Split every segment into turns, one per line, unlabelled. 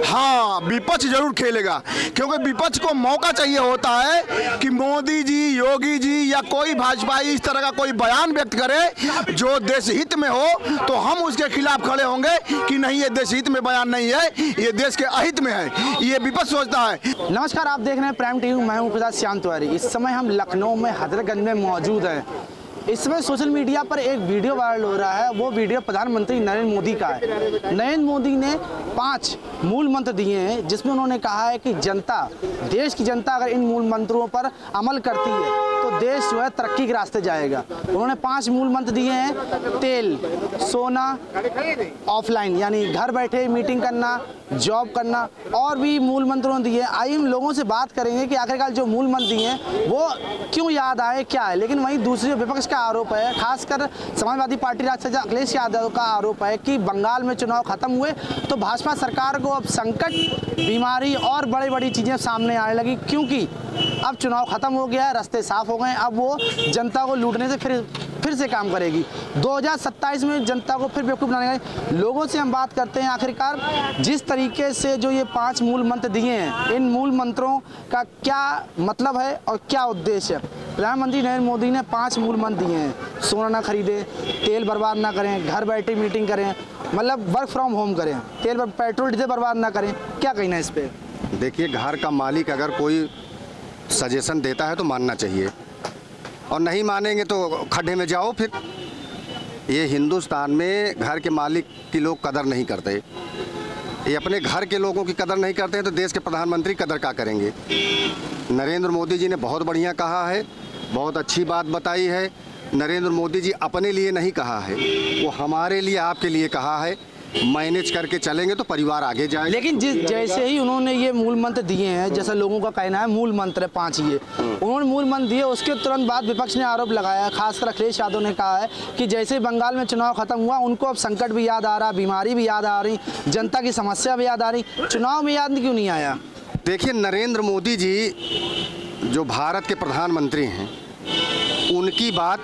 हाँ, विपक्ष जरूर खेलेगा, क्योंकि विपक्ष को मौका चाहिए होता है कि मोदी जी, योगी जी या कोई भाजपाई इस तरह का कोई बयान व्यक्त करे जो देश हित में हो, तो हम उसके खिलाफ खड़े होंगे कि नहीं, ये देश हित में बयान नहीं है, ये देश के अहित में है, ये विपक्ष सोचता है।
नमस्कार, आप देख रहे हैं प्राइम टीवी। मैं हूं प्रसाद श्याम तिवारी। इस समय हम लखनऊ में हजरतगंज में मौजूद हैं। इस समय सोशल मीडिया पर एक वीडियो वायरल हो रहा है। वो वीडियो प्रधानमंत्री नरेंद्र मोदी का है। नरेंद्र मोदी ने 5 मूल मंत्र दिए हैं, जिसमें उन्होंने कहा है कि जनता, देश की जनता अगर इन मूल मंत्रों पर अमल करती है तो देश जो है तरक्की के रास्ते जाएगा। उन्होंने 5 मूल मंत्र दिए हैं। तेल, सोना, ऑफलाइन यानी घर बैठे मीटिंग करना, जॉब करना, और भी मूल मंत्रों दिए। आइए हम लोगों से बात करेंगे कि आखिरकार जो मूल मंत्र दिए हैं वो क्यों याद आए, क्या है। लेकिन वहीं दूसरी विपक्ष का आरोप है, खासकर समाजवादी पार्टी राष्ट्रीय अखिलेश यादव का आरोप है कि बंगाल में चुनाव खत्म हुए तो भाजपा सरकार को अब संकट, बीमारी और बड़ी बड़ी चीज़ें सामने आने लगी, क्योंकि अब चुनाव खत्म हो गया है, रास्ते साफ हो गए। अब वो जनता को लूटने से फिर से काम करेगी। 2027 में जनता को फिर बेवकूफ़ बनाने का। लोगों से हम बात करते हैं, आखिरकार जिस तरीके से जो ये 5 मूल मंत्र दिए हैं, इन मूल मंत्रों का क्या मतलब है और क्या उद्देश्य है। प्रधानमंत्री नरेंद्र मोदी ने 5 मूल मंत्र दिए हैं। सोना ना खरीदें, तेल बर्बाद ना करें, घर बैठे मीटिंग करें, मतलब वर्क फ्रॉम होम करें, पेट्रोल डीजल बर्बाद ना करें। क्या कहना है इस पर?
देखिए, घर का मालिक अगर कोई सजेशन देता है तो मानना चाहिए, और नहीं मानेंगे तो खड्डे में जाओ। फिर ये हिंदुस्तान में घर के मालिक की लोग कदर नहीं करते, ये अपने घर के लोगों की कदर नहीं करते हैं, तो देश के प्रधानमंत्री कदर क्या करेंगे। नरेंद्र मोदी जी ने बहुत बढ़िया कहा है, बहुत अच्छी बात बताई है। नरेंद्र मोदी जी अपने लिए नहीं कहा है, वो हमारे लिए, आपके लिए कहा है। मैनेज करके चलेंगे तो परिवार आगे जाएगा।
लेकिन जैसे ही उन्होंने ये मूल मंत्र दिए हैं, जैसा लोगों का कहना है मूल मंत्र है 5 ये उन्होंने मूल मंत्र दिए, उसके तुरंत बाद विपक्ष ने आरोप लगाया, खासकर अखिलेश यादव ने कहा है कि जैसे ही बंगाल में चुनाव खत्म हुआ उनको अब संकट भी याद आ रहा, बीमारी भी याद आ रही, जनता की समस्या भी याद आ रही, चुनाव में याद क्यों नहीं आया।
देखिए, नरेंद्र मोदी जी जो भारत के प्रधानमंत्री हैं, उनकी बात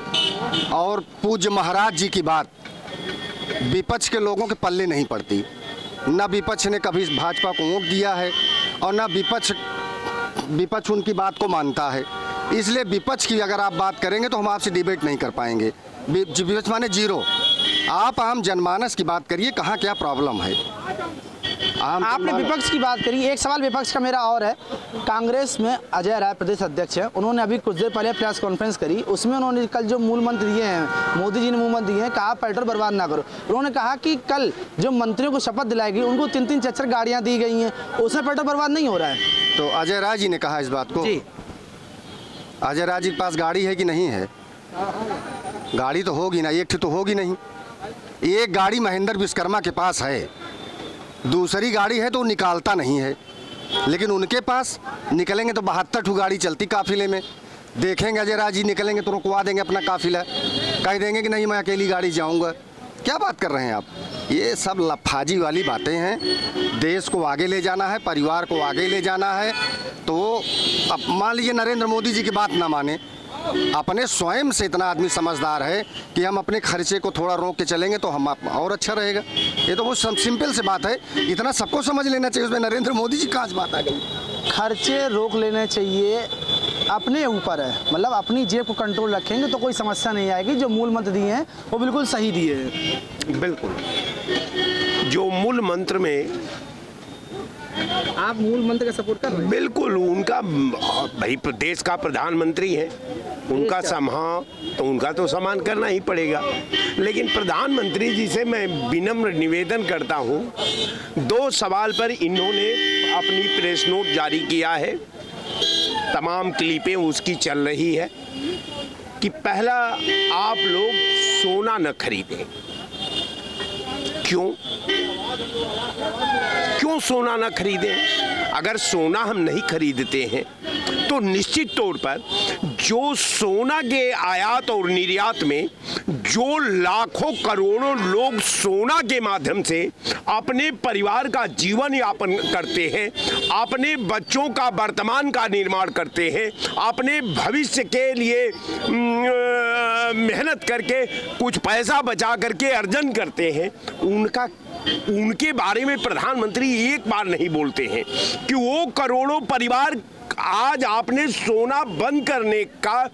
और पूज्य महाराज जी की बात विपक्ष के लोगों के पल्ले नहीं पड़ती। न विपक्ष ने कभी भाजपा को वोट दिया है और न विपक्ष उनकी बात को मानता है। इसलिए विपक्ष की अगर आप बात करेंगे तो हम आपसे डिबेट नहीं कर पाएंगे। विपक्ष माने जीरो। आप आम जनमानस की बात करिए, कहाँ क्या प्रॉब्लम है।
आपने विपक्ष की बात करी, एक सवाल विपक्ष का मेरा और है। कांग्रेस में अजय राय प्रदेश अध्यक्ष हैं, उन्होंने अभी कुछ देर पहले प्रेस कॉन्फ्रेंस करी, उसमें उन्होंने कल जो मूल मंत्र दिए हैं, मोदी जी ने मूल मंत्र दिए हैं, कहा पेट्रोल बर्बाद ना करो। उन्होंने कहा कि कल जो मंत्रियों को शपथ दिलाएगी उनको 3-3 4-4 गाड़ियाँ दी गई हैं, उसमें पेट्रोल बर्बाद नहीं हो रहा है।
तो अजय राय जी ने कहा इस बात को। अजय राय जी के पास गाड़ी है कि नहीं है? गाड़ी तो होगी ना, एक तो होगी नहीं। एक गाड़ी महेंद्र विश्वकर्मा के पास है, दूसरी गाड़ी है तो वो निकालता नहीं है। लेकिन उनके पास निकलेंगे तो 72 गाड़ी चलती काफिले में। देखेंगे अजय राय जी निकलेंगे तो रुकवा देंगे अपना काफिला, कह देंगे कि नहीं मैं अकेली गाड़ी जाऊंगा। क्या बात कर रहे हैं आप? ये सब लफाजी वाली बातें हैं। देश को आगे ले जाना है, परिवार को आगे ले जाना है, तो अब मान लीजिए नरेंद्र मोदी जी की बात ना माने, अपने स्वयं से इतना आदमी समझदार है कि हम अपने खर्चे को थोड़ा रोक के चलेंगे तो हम और अच्छा रहेगा। ये तो बहुत सिंपल सी बात है, इतना सबको समझ लेना चाहिए। उसमें नरेंद्र मोदी जी कहाँ बात आ गई।
खर्चे रोक लेने चाहिए, अपने ऊपर है, मतलब अपनी जेब को कंट्रोल रखेंगे तो कोई समस्या नहीं आएगी। जो मूल मंत्र दिए हैं वो बिल्कुल सही दिए हैं।
बिल्कुल, जो मूल मंत्र में
आप मूल मंत्र का सपोर्ट कर रहे हैं?
बिल्कुल, उनका भाई देश का प्रधानमंत्री है, उनका तो उनका तो सम्मान करना ही पड़ेगा। लेकिन प्रधानमंत्री जी से मैं विनम्र निवेदन करता हूँ, 2 सवाल पर इन्होंने अपनी प्रेस नोट जारी किया है, तमाम क्लिपें उसकी चल रही है कि पहला, आप लोग सोना न खरीदें। क्यों सोना न खरीदें? अगर सोना हम नहीं खरीदते हैं तो निश्चित तौर पर जो सोना के आयात और निर्यात में जो लाखों करोड़ों लोग सोना के माध्यम से अपने परिवार का जीवन यापन करते हैं, अपने बच्चों का वर्तमान का निर्माण करते हैं, अपने भविष्य के लिए मेहनत करके कुछ पैसा बचा करके अर्जन करते हैं, उनका उनके बारे में प्रधानमंत्री एक बार नहीं बोलते हैं कि वो करोड़ों परिवार आज आपने सोना बंद करने का,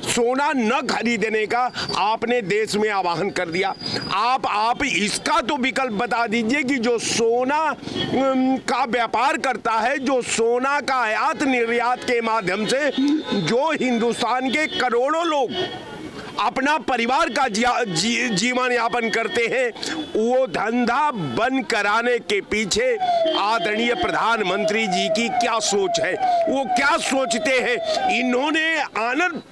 सोना न खरीदने का आपने देश में आह्वान कर दिया। आप इसका तो विकल्प बता दीजिए कि जो सोना का व्यापार करता है, जो सोना का आयात निर्यात के माध्यम से जो हिंदुस्तान के करोड़ों लोग अपना परिवार का जीवन यापन करते हैं, वो धंधा बंद कराने के पीछे आदरणीय प्रधानमंत्री जी की क्या सोच है, वो क्या सोचते हैं। इन्होंने आनंद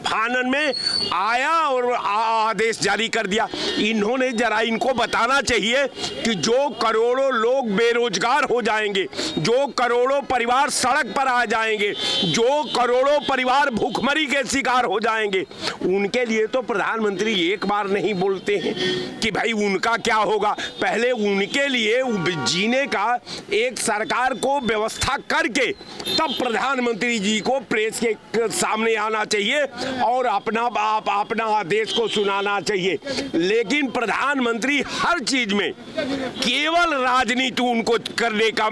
फानन में आया और आदेश जारी कर दिया। इन्होंने जरा इनको बताना चाहिए कि जो करोड़ों लोग बेरोजगार हो जाएंगे, जो करोड़ों परिवार सड़क पर आ जाएंगे, जो करोड़ों परिवार भूखमरी के शिकार हो जाएंगे, उनके लिए तो प्रधानमंत्री एक बार नहीं बोलते हैं कि भाई उनका क्या होगा। पहले उनके लिए जीने का एक सरकार को व्यवस्था करके तब प्रधानमंत्री जी को प्रेस के सामने आना चाहिए और अपना आदेश को सुनाना चाहिए। लेकिन प्रधानमंत्री हर चीज में केवल राजनीति उनको करने का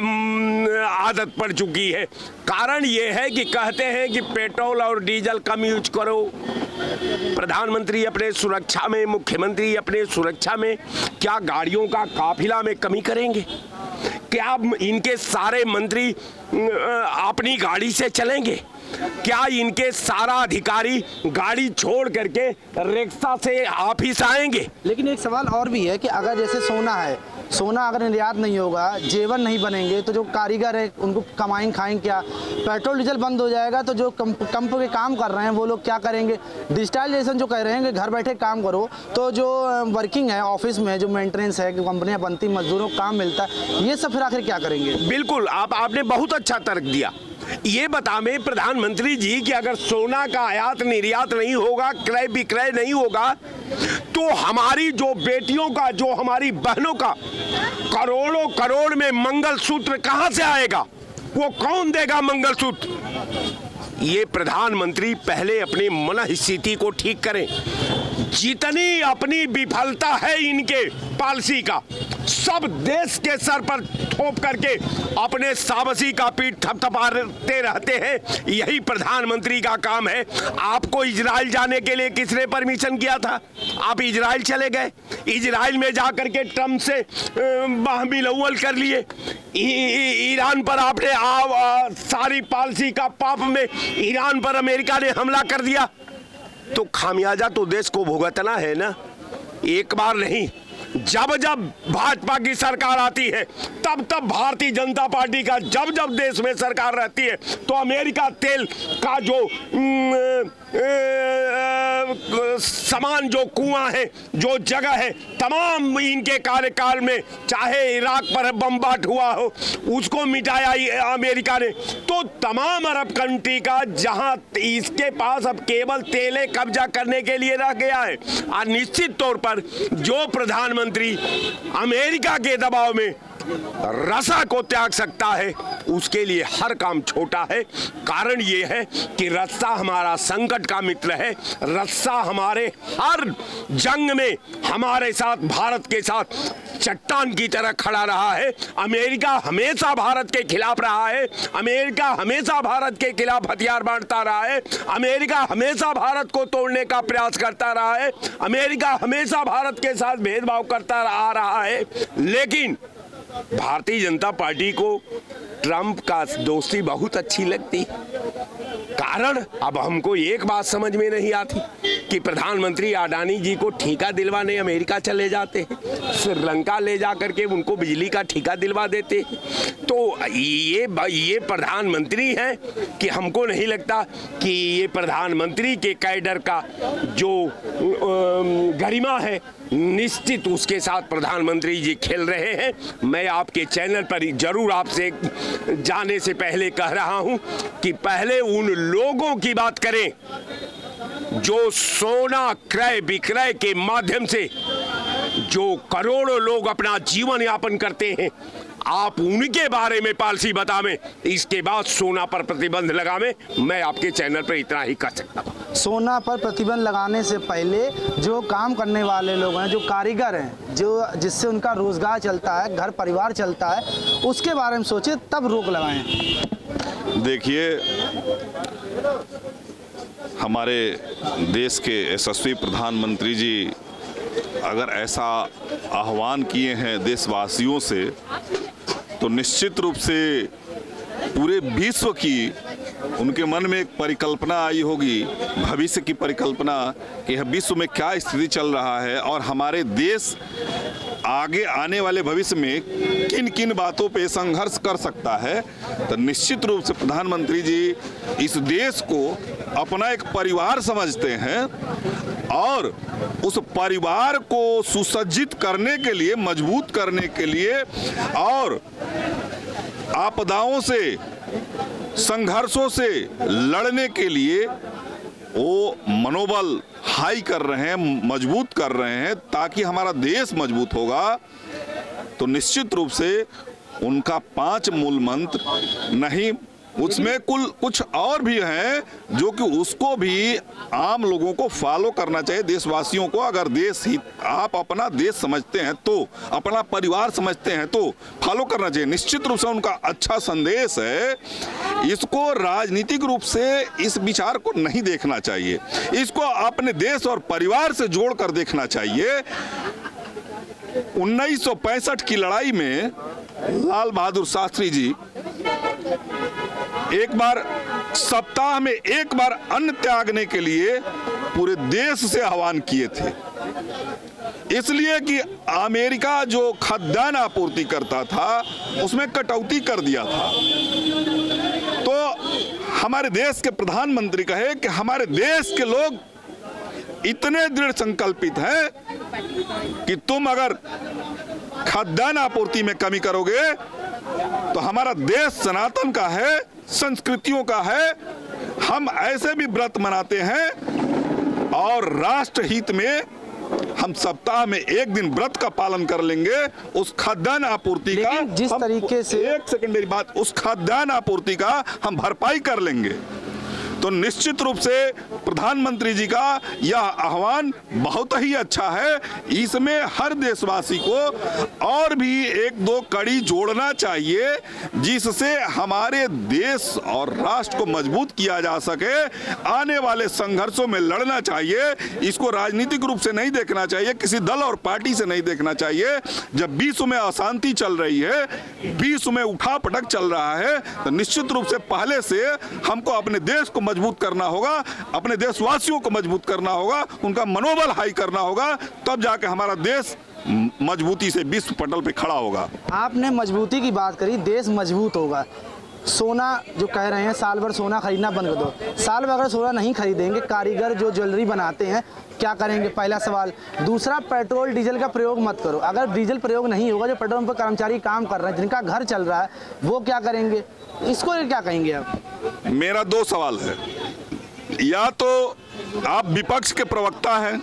आदत पड़ चुकी है। कारण ये है कि कहते हैं कि पेट्रोल और डीजल कम यूज करो। प्रधानमंत्री अपने सुरक्षा में, मुख्यमंत्री अपने सुरक्षा में क्या गाड़ियों का काफिला में कमी करेंगे? क्या इनके सारे मंत्री अपनी गाड़ी से चलेंगे? क्या इनके सारा अधिकारी गाड़ी छोड़ करके रिक्शा से ऑफिस आएंगे?
लेकिन एक सवाल और भी है कि अगर जैसे सोना है, सोना अगर निर्यात नहीं होगा, जेवर नहीं बनेंगे, तो जो कारीगर है उनको कमाएंगे खाएंगे क्या? पेट्रोल डीजल बंद हो जाएगा तो जो कंप के काम कर रहे हैं वो लोग क्या करेंगे? डिजिटलाइजेशन जो कह रहे हैं कि घर बैठे काम करो, तो जो वर्किंग है ऑफिस में, जो मेंटेनेंस है, कंपनियां बनती, मजदूरों को काम मिलता है, ये सब फिर आखिर क्या करेंगे?
बिल्कुल, आपने बहुत अच्छा तर्क दिया। ये बतावें प्रधानमंत्री जी कि अगर सोना का आयात निर्यात नहीं होगा, क्रय विक्रय नहीं होगा, तो हमारी जो बेटियों का, जो हमारी बहनों का करोड़ों करोड़ में मंगलसूत्र कहां से आएगा? वो कौन देगा मंगलसूत्र? ये प्रधानमंत्री पहले अपनी मन स्थिति को ठीक करें। जितनी अपनी विफलता है इनके पॉलिसी का, सब देश के सर पर थोप करके अपने साबसी का पीठ थपथपाते रहते हैं। यही प्रधानमंत्री का काम है। आपको इजराइल जाने के लिए किसने परमिशन किया था? आप इजराइल चले गए, इजराइल में जाकर के ट्रम्प से बाहमिलौल कर लिए। ईरान पर आपने सारी पॉलिसी का पाप में ईरान पर अमेरिका ने हमला कर दिया, तो खामियाजा तो देश को भुगतना है ना, एक बार नहीं। जब जब भाजपा की सरकार आती है, तब तब भारतीय जनता पार्टी का जब जब देश में सरकार रहती है, तो अमेरिका तेल का जो समान जो कुआं है, जो जगह है, तमाम इनके कार्यकाल में, चाहे इराक पर बमबाट हुआ हो, उसको मिटाया अमेरिका ने। तो तमाम अरब कंट्री का जहां इसके पास अब केवल तेले कब्जा करने के लिए रह गया है। और निश्चित तौर पर जो प्रधानमंत्री अमेरिका के दबाव में रसा को त्याग सकता है, उसके लिए हर काम छोटा है। कारण ये है कि रस्सा हमारा संकट का मित्र है। रस्सा हमारे हर जंग में हमारे साथ, भारत के साथ चट्टान की तरह खड़ा रहा है। अमेरिका हमेशा भारत के खिलाफ रहा है। अमेरिका हमेशा भारत के खिलाफ हथियार बांटता रहा है। अमेरिका हमेशा भारत को तोड़ने का प्रयास करता रहा है। अमेरिका हमेशा भारत के साथ भेदभाव करता आ रहा है। लेकिन भारतीय जनता पार्टी को ट्रंप का दोस्ती बहुत अच्छी लगती। कारण अब हमको एक बात समझ में नहीं आती कि प्रधानमंत्री अडानी जी को ठेका दिलवाने अमेरिका चले जाते हैं, श्रीलंका ले जा करके उनको बिजली का ठेका दिलवा देते हैं। तो ये प्रधानमंत्री हैं कि हमको नहीं लगता कि ये प्रधानमंत्री के कैडर का जो गरिमा है, निश्चित उसके साथ प्रधानमंत्री जी खेल रहे हैं। मैं आपके चैनल पर जरूर आपसे जाने से पहले कह रहा हूं कि पहले उन लोगों की बात करें जो सोना क्रय विक्रय के माध्यम से जो करोड़ों लोग अपना जीवन यापन करते हैं। आप उनके बारे में पॉलिसी बतावें, इसके बाद सोना पर प्रतिबंध लगावें। मैं आपके चैनल पर इतना ही कह सकता हूं।
सोना पर प्रतिबंध लगाने से पहले जो काम करने वाले लोग हैं, जो कारीगर हैं, जो जिससे उनका रोजगार चलता है, घर परिवार चलता है, उसके बारे में सोचे तब रोक लगाएं।
देखिए, हमारे देश के यशस्वी प्रधानमंत्री जी अगर ऐसा आह्वान किए हैं देशवासियों से, तो निश्चित रूप से पूरे विश्व की उनके मन में एक परिकल्पना आई होगी, भविष्य की परिकल्पना, कि विश्व में क्या स्थिति चल रहा है और हमारे देश आगे आने वाले भविष्य में किन किन बातों पे संघर्ष कर सकता है। तो निश्चित रूप से प्रधानमंत्री जी इस देश को अपना एक परिवार समझते हैं और उस परिवार को सुसज्जित करने के लिए, मजबूत करने के लिए और आपदाओं से, संघर्षों से लड़ने के लिए वो मनोबल हाई कर रहे हैं, मजबूत कर रहे हैं, ताकि हमारा देश मजबूत होगा। तो निश्चित रूप से उनका 5 मूल मंत्र नहीं, उसमें कुछ और भी हैं जो कि उसको भी आम लोगों को फॉलो करना चाहिए, देशवासियों को। अगर देश हित, आप अपना देश समझते हैं तो, अपना परिवार समझते हैं तो फॉलो करना चाहिए। निश्चित रूप से उनका अच्छा संदेश है, इसको राजनीतिक रूप से इस विचार को नहीं देखना चाहिए, इसको अपने देश और परिवार से जोड़कर देखना चाहिए। 1965 की लड़ाई में लाल बहादुर शास्त्री जी एक बार सप्ताह में एक बार अन्न त्यागने के लिए पूरे देश से आह्वान किए थे, इसलिए कि अमेरिका जो खाद्यान्न आपूर्ति करता था उसमें कटौती कर दिया था। तो हमारे देश के प्रधानमंत्री कहे कि हमारे देश के लोग इतने दृढ़ संकल्पित हैं कि तुम अगर खाद्यान्न आपूर्ति में कमी करोगे तो हमारा देश सनातन का है, संस्कृतियों का है, हम ऐसे भी व्रत मनाते हैं और राष्ट्र हित में हम सप्ताह में एक दिन व्रत का पालन कर लेंगे। उस खाद्यान्न आपूर्ति का,
जिस तरीके से,
एक सेकंड मेरी बात, उस खाद्यान्न आपूर्ति का हम भरपाई कर लेंगे। तो निश्चित रूप से प्रधानमंत्री जी का यह आह्वान बहुत ही अच्छा है। इसमें हर देशवासी को और भी 1-2 कड़ी जोड़ना चाहिए, जिससे हमारे देश और राष्ट्र को मजबूत किया जा सके। आने वाले संघर्षों में लड़ना चाहिए, इसको राजनीतिक रूप से नहीं देखना चाहिए, किसी दल और पार्टी से नहीं देखना चाहिए। जब विश्व में अशांति चल रही है, विश्व में उठापटक चल रहा है, तो निश्चित रूप से पहले से हमको अपने देश को मजबूत करना होगा, अपने देशवासियों को मजबूत करना होगा, उनका मनोबल हाई करना होगा, तब जाके हमारा देश मजबूती से विश्व पटल पे खड़ा होगा।
आपने मजबूती की बात करी, देश मजबूत होगा। सोना जो कह रहे हैं साल भर सोना खरीदना बंद कर दो, साल भर अगर सोना नहीं खरीदेंगे, कारीगर जो ज्वेलरी बनाते हैं क्या करेंगे, पहला सवाल। दूसरा, पेट्रोल डीजल का प्रयोग मत करो। अगर डीजल प्रयोग नहीं होगा, जो पेट्रोल पर कर्मचारी काम कर रहे हैं, जिनका घर चल रहा है, वो क्या करेंगे? इसको क्या कहेंगे आप?
मेरा 2 सवाल है, या तो आप विपक्ष के प्रवक्ता हैं,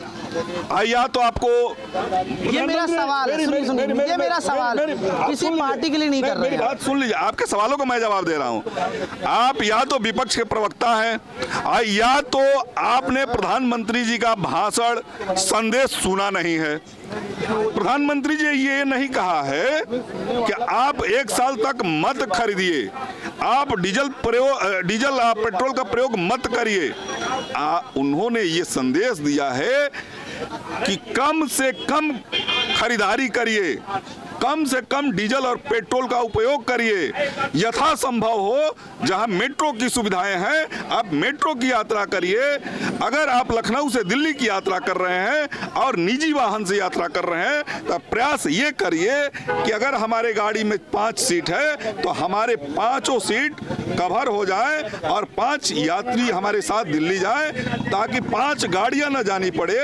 या तो आपको,
ये मेरा सवाल है, सुनिए, ये मेरा सवाल है, किसी पार्टी के लिए नहीं कर रहे हैं।
बात सुन लीजिए, आपके सवालों को मैं जवाब दे रहा हूं। आप या तो विपक्ष के प्रवक्ता हैं, या तो आपने प्रधानमंत्री जी का भाषण, संदेश सुना नहीं है। प्रधानमंत्री जी ये नहीं कहा है कि आप 1 साल तक मत खरीदिए, आप डीजल पेट्रोल का प्रयोग मत करिए। उन्होंने ये संदेश दिया है कि कम से कम खरीदारी करिए, कम से कम डीजल और पेट्रोल का उपयोग करिए। यथासंभव हो जहां मेट्रो की सुविधाएं हैं, आप मेट्रो की यात्रा करिए। अगर आप लखनऊ से दिल्ली की यात्रा कर रहे हैं और निजी वाहन से यात्रा कर रहे हैं, तो प्रयास ये करिए कि अगर हमारे गाड़ी में 5 सीट है तो हमारे 5 सीट कवर हो जाए और 5 यात्री हमारे साथ दिल्ली जाए, ताकि 5 गाड़ियां न जानी पड़े,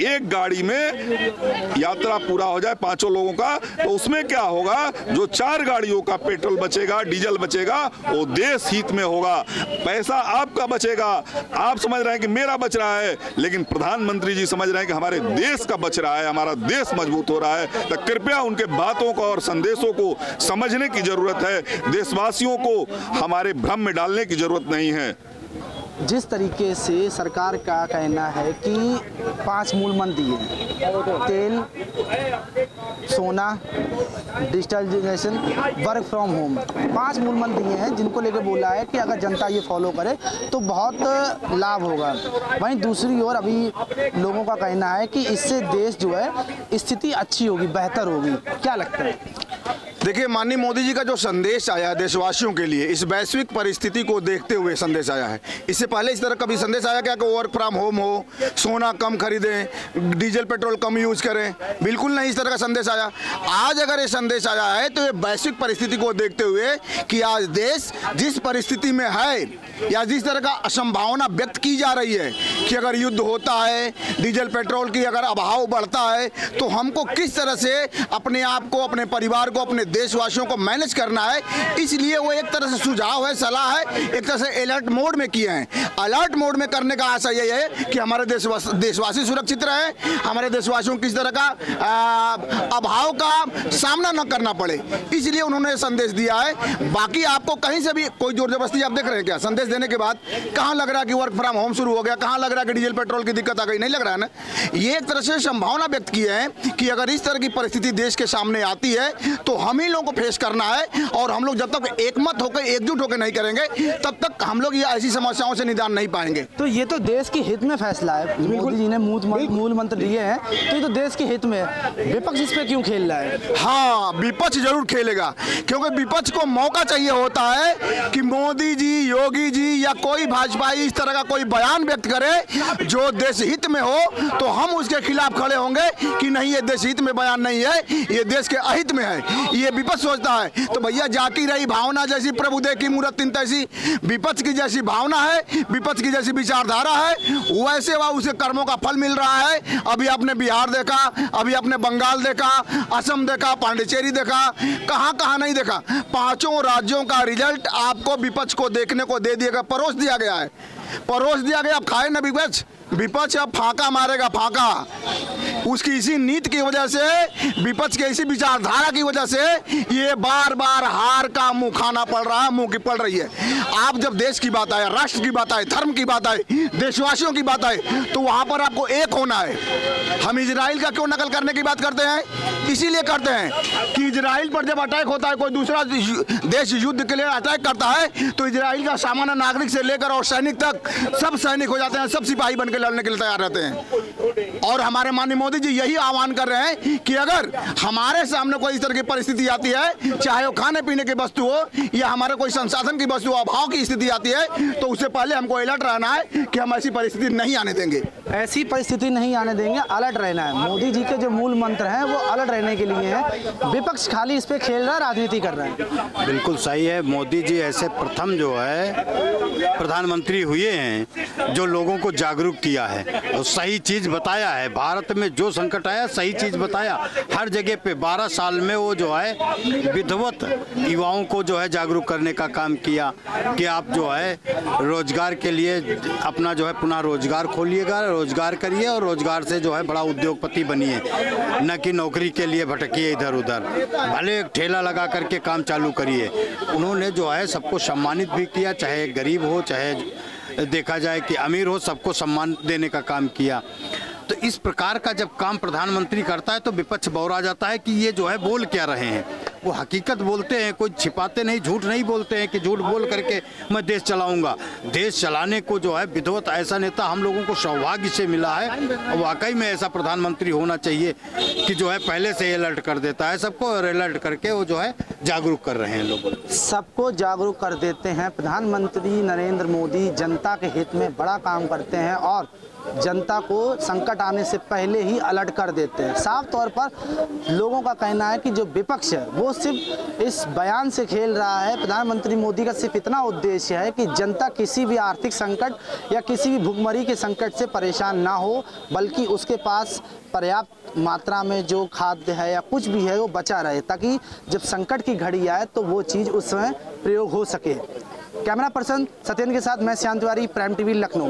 एक गाड़ी में यात्रा पूरा हो जाए 5 लोगों का। तो उसमें क्या होगा, जो 4 गाड़ियों का पेट्रोल बचेगा, डीजल बचेगा, वो देश हित में होगा। पैसा आपका बचेगा, आप समझ रहे हैं कि मेरा बच रहा है, लेकिन प्रधानमंत्री जी समझ रहे हैं कि हमारे देश का बच रहा है, हमारा देश मजबूत हो रहा है। तो कृपया उनके बातों को और संदेशों को समझने की जरूरत है। देशवासियों को हमारे भ्रम में डालने की जरूरत नहीं है।
जिस तरीके से सरकार का कहना है कि 5 मूल मंत्र दिए हैं, तेल, सोना, डिजिटलाइजेशन, वर्क फ्रॉम होम, 5 मूल मंत्र दिए हैं जिनको लेकर बोला है कि अगर जनता ये फॉलो करे तो बहुत लाभ होगा। वहीं दूसरी ओर अभी लोगों का कहना है कि इससे देश जो है स्थिति अच्छी होगी, बेहतर होगी। क्या लगता है?
देखिए, माननीय मोदी जी का जो संदेश आया है देशवासियों के लिए, इस वैश्विक परिस्थिति को देखते हुए संदेश आया है। इससे पहले इस तरह कभी संदेश आया क्या कि वर्क फ्रॉम होम हो, सोना कम खरीदें, डीजल पेट्रोल कम यूज करें? बिल्कुल नहीं, इस तरह का संदेश आया। आज अगर ये संदेश आया है तो ये वैश्विक परिस्थिति को देखते हुए कि आज देश जिस परिस्थिति में है या जिस तरह का असंभावना व्यक्त की जा रही है कि अगर युद्ध होता है, डीजल पेट्रोल की अगर अभाव बढ़ता है, तो हमको किस तरह से अपने आप को, अपने परिवार को, अपने देशवासियों को मैनेज करना है। इसलिए वो एक तरह से सुझाव है, सलाह है, एक तरह से अलर्ट मोड में किए हैं। अलर्ट मोड में करने का आशा यही है कि हमारे देशवासी सुरक्षित रहे, हमारे देशवासियों को किस तरह का अभाव का सामना न करना पड़े, इसलिए उन्होंने संदेश दिया है। बाकी आपको कहीं से भी कोई जोर जबरदस्ती आप देख रहे हैं क्या? संदेश देने के बाद कहाँ लग रहा है कि वर्क फ्रॉम होम शुरू हो गया, कहाँ लग रहा है कि डीजल पेट्रोल की दिक्कत आ गई? नहीं लग रहा है ना। ये एक तरह से संभावना व्यक्त की है कि अगर इस तरह की परिस्थिति देश के सामने आती है तो हम ही लोगों को फेस करना है, और हम लोग जब तक एकमत होकर, एकजुट होकर नहीं करेंगे तब तक हम लोग ये ऐसी समस्याओं से निदान नहीं पाएंगे।
तो ये तो देश के हित में फैसला है, मोदी जी ने मूल मंत्र दिए हैं, तो ये तो देश के हित में है। विपक्ष इस पे क्यों खेल रहा है?
हाँ, विपक्ष जरूर खेलेगा, क्योंकि विपक्ष को मौका चाहिए होता है कि मोदी जी, योगी जी या कोई भाजपाई इस तरह का कोई बयान व्यक्त करे जो देश हित में हो, तो हम उसके खिलाफ खड़े होंगे कि नहीं, ये देश हित में बयान नहीं है, ये देश के अहित में है। ये विपक्ष सोचता है। तो भैया, जाती रही भावना जैसी प्रभुदेव की मूरत तीन तैसी। विपक्ष की जैसी भावना है, विपक्ष की जैसी विचारधारा है, वैसे वह उसे कर्मों का फल मिल रहा है। अभी आपने बिहार देखा, अभी आपने बंगाल देखा, असम देखा, पांडिचेरी देखा, कहाँ कहाँ नहीं देखा। 5 राज्यों का रिजल्ट आपको विपक्ष को देखने को दे दिया, परोस दिया गया है, परोस दिया गया। अब खाए ना विपक्ष, विपक्ष अब फाका मारेगा, फाका। उसकी इसी नीति की वजह से, विपक्ष के इसी विचारधारा की वजह से ये बार बार हार का मुंह खाना पड़ रहा है, मुंह की पड़ रही है। आप जब देश की बात आए, राष्ट्र की बात आए, धर्म की बात आए, देशवासियों की बात आए, तो वहां पर आपको एक होना है। हम इजराइल का क्यों नकल करने की बात करते हैं? इसीलिए करते हैं कि इजराइल पर जब अटैक होता है, कोई दूसरा देश युद्ध के लिए अटैक करता है, तो इजराइल का सामान्य नागरिक से लेकर और सैनिक तक सब सैनिक हो जाते हैं, सब सिपाही बनकर लड़ने के लिए तैयार रहते हैं। और हमारे माननीय मोदी जी यही आह्वान कर रहे हैं कि अगर हमारे सामने कोई इस तरह की परिस्थिति आती है, चाहे वो खाने पीने की वस्तु हो या हमारे कोई संसाधन की वस्तु, अभाव की स्थिति आती है, तो उससे पहले हमको अलर्ट रहना है कि हम ऐसी परिस्थिति नहीं आने देंगे।
ऐसी परिस्थिति नहीं आने देंगे, अलर्ट रहना है। मोदी जी के जो मूल मंत्र हैं वो अलर्ट रहने के लिए हैं। विपक्ष खाली इस पे खेल रहा है, राजनीति कर रहा है।
बिल्कुल सही है। मोदी जी ऐसे प्रथम जो है प्रधानमंत्री हुए हैं जो लोगों को जागरूक किया है और सही चीज़ बताया है। भारत में जो संकट आया सही चीज़ बताया हर जगह पे। 12 साल में वो जो है विधिवत युवाओं को जो है जागरूक करने का काम किया कि आप जो है रोजगार के लिए अपना जो है पुनः रोजगार खोलिएगा, रोजगार करिए और रोजगार से जो है बड़ा उद्योगपति बनिए, न कि नौकरी के लिए भटकिए इधर उधर। भले एक ठेला लगा करके काम चालू करिए। उन्होंने जो है सबको सम्मानित भी किया, चाहे गरीब हो चाहे देखा जाए कि अमीर हो, सबको सम्मान देने का काम किया। तो इस प्रकार का जब काम प्रधानमंत्री करता है तो विपक्ष बौरा जाता है कि ये जो है बोल क्या रहे हैं। वो हकीकत बोलते हैं, कोई छिपाते नहीं, झूठ नहीं बोलते हैं कि झूठ बोल करके मैं देश चलाऊंगा। देश चलाने को जो है विधिवत ऐसा नेता हम लोगों को सौभाग्य से मिला है और वाकई में ऐसा प्रधानमंत्री होना चाहिए कि जो है पहले से अलर्ट कर देता है सबको और अलर्ट करके वो जो है जागरूक कर रहे हैं लोगों को।
सबको जागरूक कर देते हैं। प्रधानमंत्री नरेंद्र मोदी जनता के हित में बड़ा काम करते हैं और जनता को संकट आने से पहले ही अलर्ट कर देते हैं। साफ तौर पर लोगों का कहना है कि जो विपक्ष है वो सिर्फ इस बयान से खेल रहा है। प्रधानमंत्री मोदी का सिर्फ इतना उद्देश्य है कि जनता किसी भी आर्थिक संकट या किसी भी भुखमरी के संकट से परेशान ना हो, बल्कि उसके पास पर्याप्त मात्रा में जो खाद्य है या कुछ भी है वो बचा रहे, ताकि जब संकट की घड़ी आए तो वो चीज़ उस समय प्रयोग हो सके। कैमरा पर्सन सत्येंद्र के साथ मैं श्याम तिवारी, प्राइम टीवी, लखनऊ।